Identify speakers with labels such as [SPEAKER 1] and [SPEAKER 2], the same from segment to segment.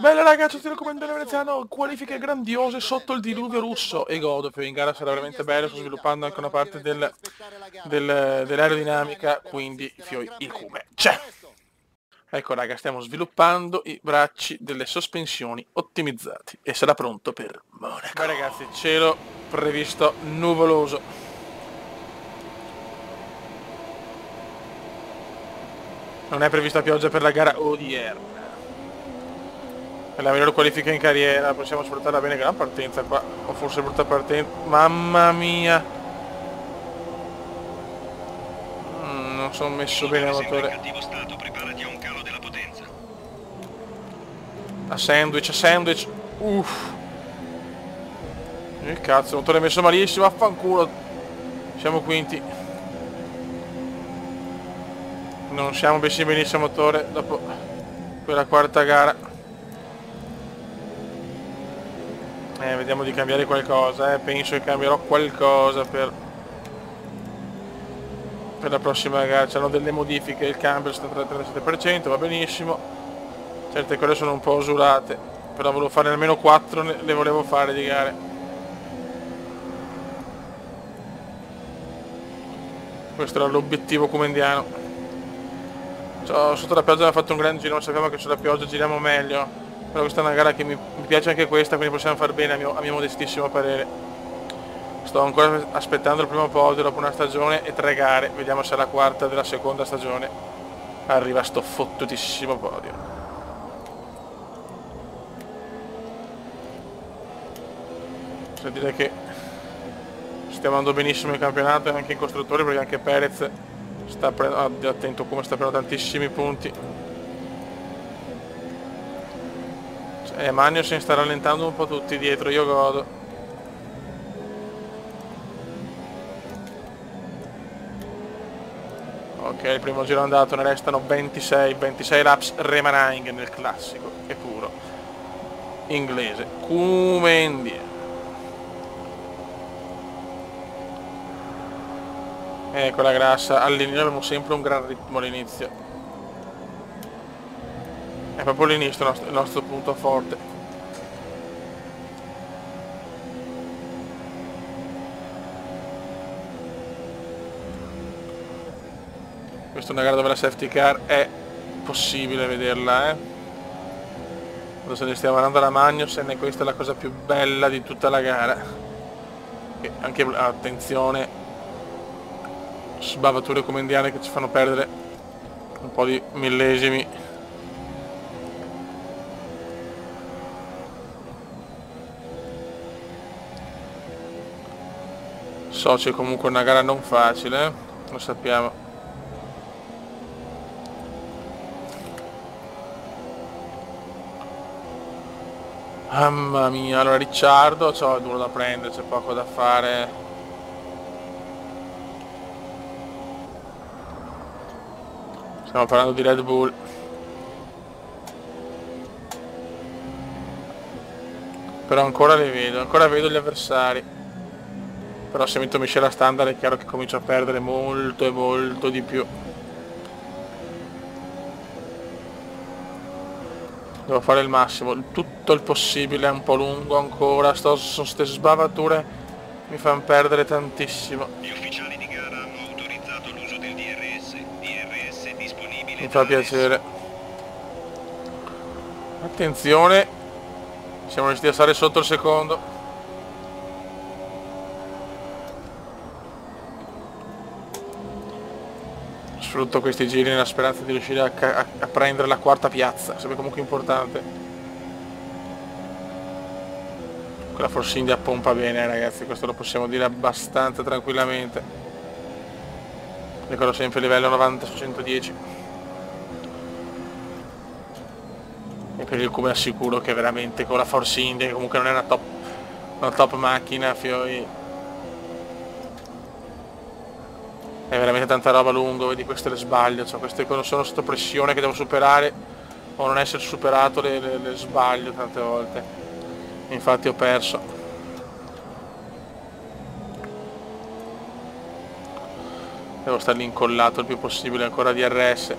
[SPEAKER 1] Bella ragazzi, sono come veneziano, qualifiche grandiose sotto il diluvio russo e godo, poi in gara sarà veramente bello, sto sviluppando anche una parte dell'aerodinamica, quindi il cume c'è. Ecco raga, stiamo sviluppando i bracci delle sospensioni ottimizzati e sarà pronto per Monaco. Beh ragazzi, cielo previsto nuvoloso. Non è prevista pioggia per la gara odierna. È la migliore qualifica in carriera, possiamo sfruttarla bene, gran partenza qua, o forse brutta partenza, mamma mia. Non sono messo bene il motore. A sandwich, uff. Che cazzo, il motore è messo malissimo, affanculo. Siamo quinti. Non siamo messi benissimo il motore dopo quella quarta gara. Vediamo di cambiare qualcosa, penso che cambierò qualcosa per la prossima gara. C'erano delle modifiche, il cambio sta al 37%, va benissimo. Certe cose sono un po' usurate, però volevo fare almeno 4, le volevo fare di gare. Questo era l'obiettivo comendiano. Sotto la pioggia abbiamo fatto un gran giro, ma sappiamo che sulla pioggia giriamo meglio. Però questa è una gara che mi piace anche questa, quindi possiamo far bene a mio modestissimo parere. Sto ancora aspettando il primo podio dopo una stagione e 3 gare, vediamo se alla quarta della seconda stagione arriva sto fottutissimo podio. Cioè direi che stiamo andando benissimo in campionato e anche in costruttori, perché anche Perez sta prendendo, attento come sta prendendo tantissimi punti. Magnussen sta rallentando un po' tutti dietro, io godo. Ok, il primo giro è andato, ne restano 26 laps remaining nel classico, è puro inglese. Comendia. Quella grassa, all'inizio abbiamo sempre un gran ritmo all'inizio. È proprio l'inizio il nostro punto forte. Questa è una gara dove la safety car è possibile vederla, Adesso ne stiamo andando alla Magnussen e questa è la cosa più bella di tutta la gara. E anche, attenzione, sbavature comendiane che ci fanno perdere un po' di millesimi. So c'è comunque una gara non facile, lo sappiamo. Mamma mia, allora Ricciardo, è duro da prendere, c'è poco da fare. Stiamo parlando di Red Bull. Però ancora li vedo, ancora vedo gli avversari. Però se metto miscela standard è chiaro che comincio a perdere molto e molto di più. Devo fare il massimo, tutto il possibile, è un po' lungo ancora, sono queste sbavature mi fanno perdere tantissimo.
[SPEAKER 2] Gli ufficiali di gara hanno autorizzato l'uso del DRS disponibile.
[SPEAKER 1] Mi fa piacere. Attenzione, siamo riusciti a stare sotto il secondo. Sfrutto questi giri nella speranza di riuscire a prendere la quarta piazza, sarebbe comunque importante. Quella Force India pompa bene ragazzi, questo lo possiamo dire abbastanza tranquillamente. Ricordo sempre livello 90 su 110. E per il come assicuro che veramente con la Force India, che comunque non è una top macchina, è veramente tanta roba lungo, vedi queste le sbaglio, queste quando sono sotto pressione che devo superare o non essere superato le sbaglio tante volte. Infatti ho perso. Devo starli incollato il più possibile ancora DRS.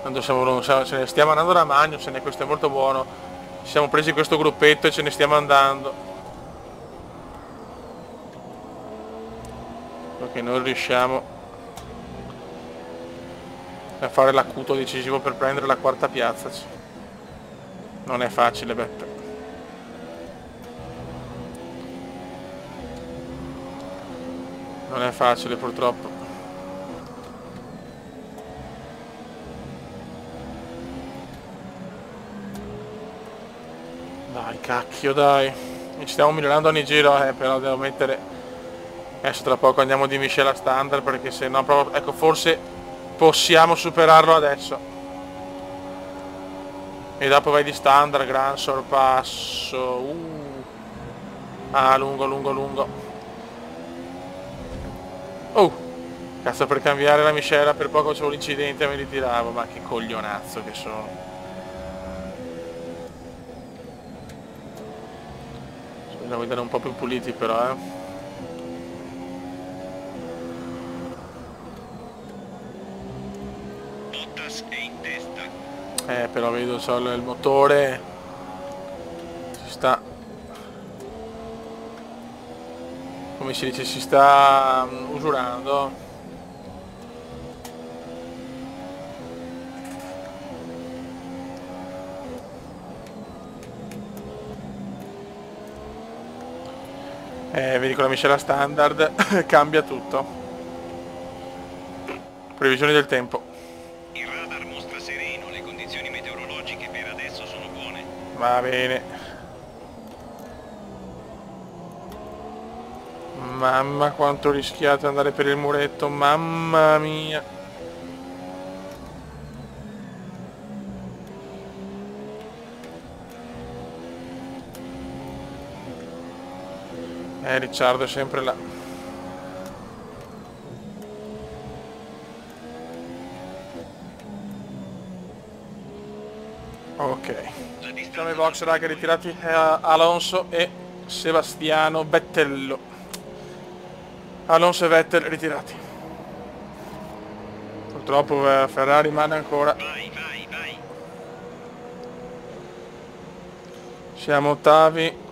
[SPEAKER 1] Tanto ce ne stiamo andando da Magnussen, questo è molto buono. Ci siamo presi questo gruppetto e ce ne stiamo andando. Perché non riusciamo a fare l'acuto decisivo per prendere la quarta piazza. Non è facile, Beppe. Non è facile purtroppo. Dai, cacchio, dai. Ci stiamo migliorando ogni giro, però devo mettere... Adesso tra poco andiamo di miscela standard, perché se no proprio... Ecco, forse possiamo superarlo adesso. E dopo vai di standard, gran sorpasso. Ah, lungo, lungo, lungo. Oh! Cazzo, per cambiare la miscela per poco c'avevo l'incidente e mi ritiravo, ma che coglionazzo che sono. Devo vedere un po' più puliti però,
[SPEAKER 2] Bottas è in testa.
[SPEAKER 1] Però vedo solo il motore. Si sta... Come si dice, si sta usurando. Vedi con la miscela standard cambia tutto. Previsioni del tempo.
[SPEAKER 2] Il radar mostra sereno, le condizioni meteorologiche per adesso sono buone.
[SPEAKER 1] Va bene. Mamma quanto ho rischiato di andare per il muretto, mamma mia. Ricciardo è sempre là. Ok. Siamo ai box, raga, ritirati Alonso e Sebastiano Vettel. Alonso e Vettel ritirati. Purtroppo Ferrari rimane ancora.
[SPEAKER 2] Vai, vai, vai.
[SPEAKER 1] Siamo ottavi.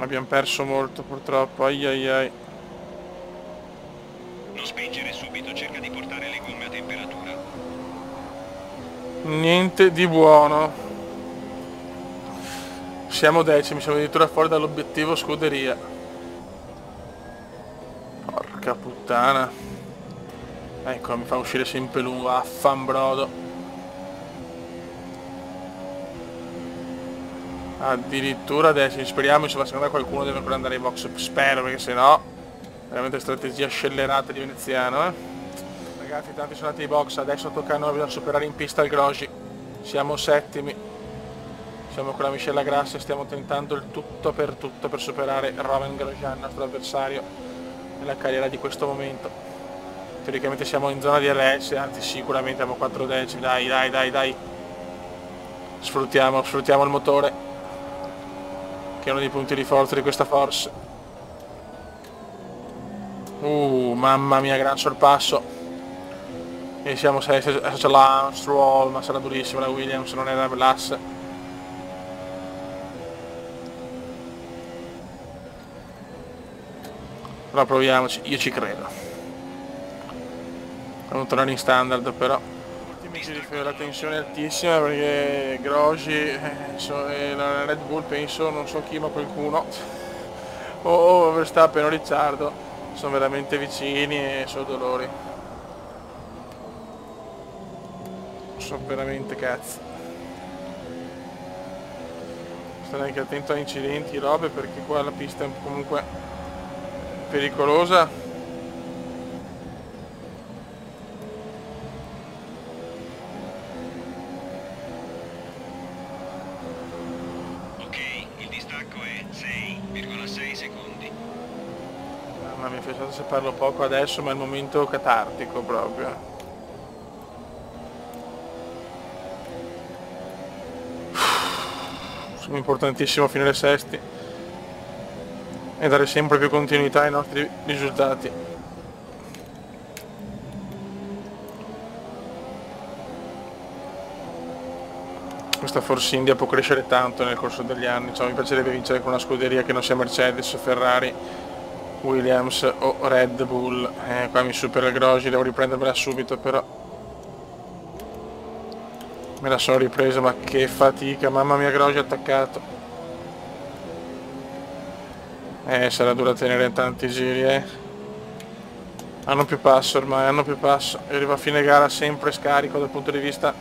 [SPEAKER 1] Abbiamo perso molto purtroppo, ai ai ai.
[SPEAKER 2] Non spingere subito, cerca di portare le gomme a temperatura.
[SPEAKER 1] Niente di buono. Siamo decimi, siamo addirittura fuori dall'obiettivo scuderia. Porca puttana. Ecco, mi fa uscire sempre lungo, affambrodo. Addirittura decimi, speriamo, insomma, secondo me qualcuno deve ancora andare ai box, spero, perché sennò veramente strategia scellerata di veneziano, Ragazzi, tanti sono andati ai box, adesso tocca a noi, bisogna superare in pista il Grosjean. Siamo settimi, siamo con la miscela grassa e stiamo tentando il tutto per superare Romain Grosjean, il nostro avversario nella carriera di questo momento. Teoricamente siamo in zona di RS, anzi sicuramente abbiamo 4 decimi, dai dai dai dai. Sfruttiamo il motore, che è uno dei punti di forza di questa Force. Mamma mia, gran sorpasso. E siamo 6, adesso c'è la Stroll, ma sarà durissima la Williams, non è la l'asse. Però proviamoci, io ci credo. Devo tornare in standard però. La tensione è altissima perché Grosjean e la Red Bull, penso, non so chi, ma qualcuno, o Verstappen o Ricciardo, sono veramente vicini e sono dolori. Sono veramente cazzi. Stai anche attento a incidenti e robe, perché qua la pista è comunque pericolosa. Mamma mia, pensate se parlo poco adesso, ma è il momento catartico proprio. Sono importantissimo finire sesti e dare sempre più continuità ai nostri risultati. questa Force India può crescere tanto nel corso degli anni, cioè, mi piacerebbe vincere con una scuderia che non sia Mercedes, Ferrari, Williams o Red Bull. Qua mi supera il Grosjean, devo riprendermela subito, però me la sono ripresa, ma che fatica, mamma mia, Grosjean attaccato. Sarà dura tenere tanti giri, Hanno più passo ormai, hanno più passo. E arriva a fine gara sempre scarico dal punto di vista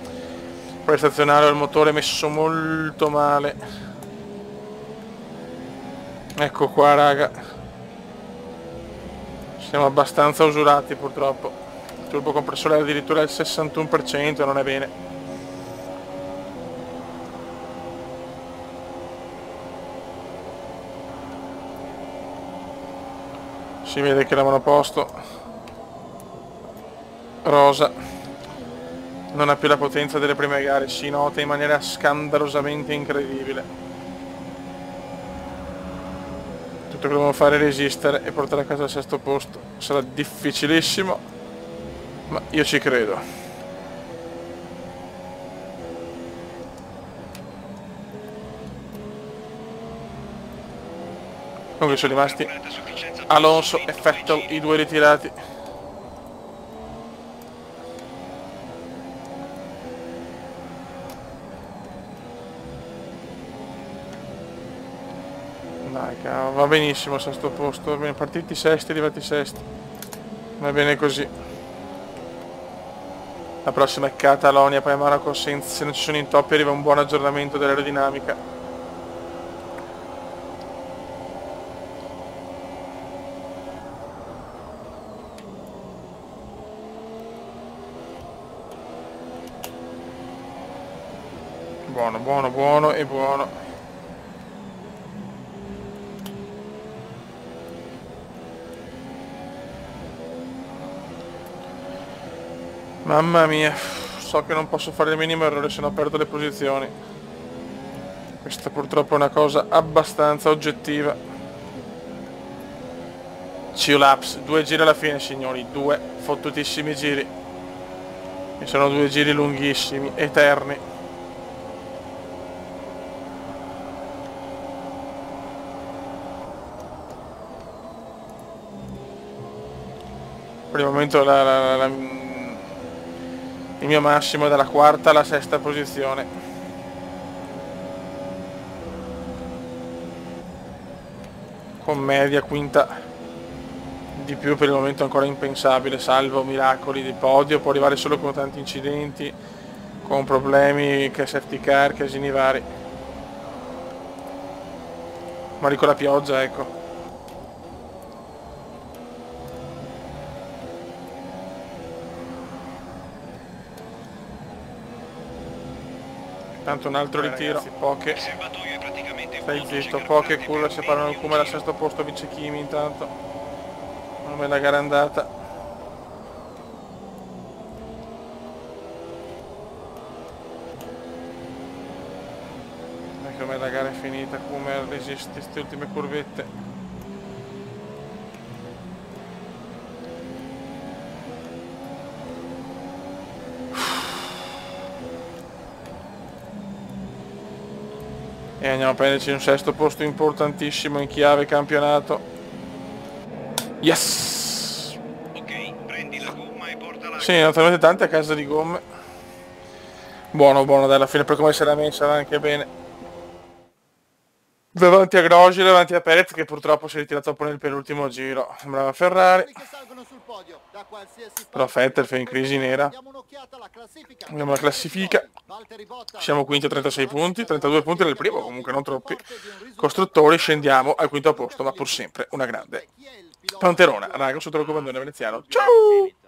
[SPEAKER 1] prestazionale, il motore messo molto male. Ecco qua, raga. Siamo abbastanza usurati purtroppo. Il turbocompressore è addirittura al 61%, non è bene. Si vede che la monoposto rosa non ha più la potenza delle prime gare, si nota in maniera scandalosamente incredibile. Tutto che dobbiamo fare è resistere e portare a casa il sesto posto. Sarà difficilissimo, ma io ci credo. Comunque sono rimasti Alonso e Vettel, i due ritirati. Dai, cavolo, va benissimo il sesto posto, va bene, partiti sesti, arrivati sesti. Va bene così. La prossima è Catalogna, poi a Monaco, se non ci sono intoppi arriva un buon aggiornamento dell'aerodinamica. Buono, buono, buono e buono. Mamma mia, so che non posso fare il minimo errore, se no perdo le posizioni. Questa purtroppo è una cosa abbastanza oggettiva. Laps, 2 giri alla fine, signori, 2 fottutissimi giri. E sono 2 giri lunghissimi, eterni. Per il momento il mio massimo è dalla quarta alla sesta posizione. Con media quinta di più per il momento ancora impensabile, salvo miracoli di podio, può arrivare solo con tanti incidenti, con problemi, che safety car, casini vari. Ma con la pioggia, ecco. Tanto un altro ritiro, ragazzi, poche. Stai zitto, poche curve separano il Kuma dal sesto posto, vince Kimi intanto. Una bella gara andata. Ecco come la gara è finita, Kuma resiste queste ultime curvette. E andiamo a prenderci un sesto posto importantissimo in chiave campionato. Yes!
[SPEAKER 2] Ok, prendi la gomma e portala.
[SPEAKER 1] Sì, naturalmente tante a casa di gomme. Buono, buono, dai, alla fine per come si era messa va anche bene. Davanti a Grosjean, davanti a Perez che purtroppo si è ritirato poi nel penultimo giro. Sembrava Ferrari. Però Vettel fa in crisi nera. Abbiamo la classifica. Siamo quinti a 36 punti, 32 punti nel primo, comunque non troppi. Costruttori, scendiamo al quinto posto, ma pur sempre una grande panterona. Raga, sotto il comandone veneziano. Ciao!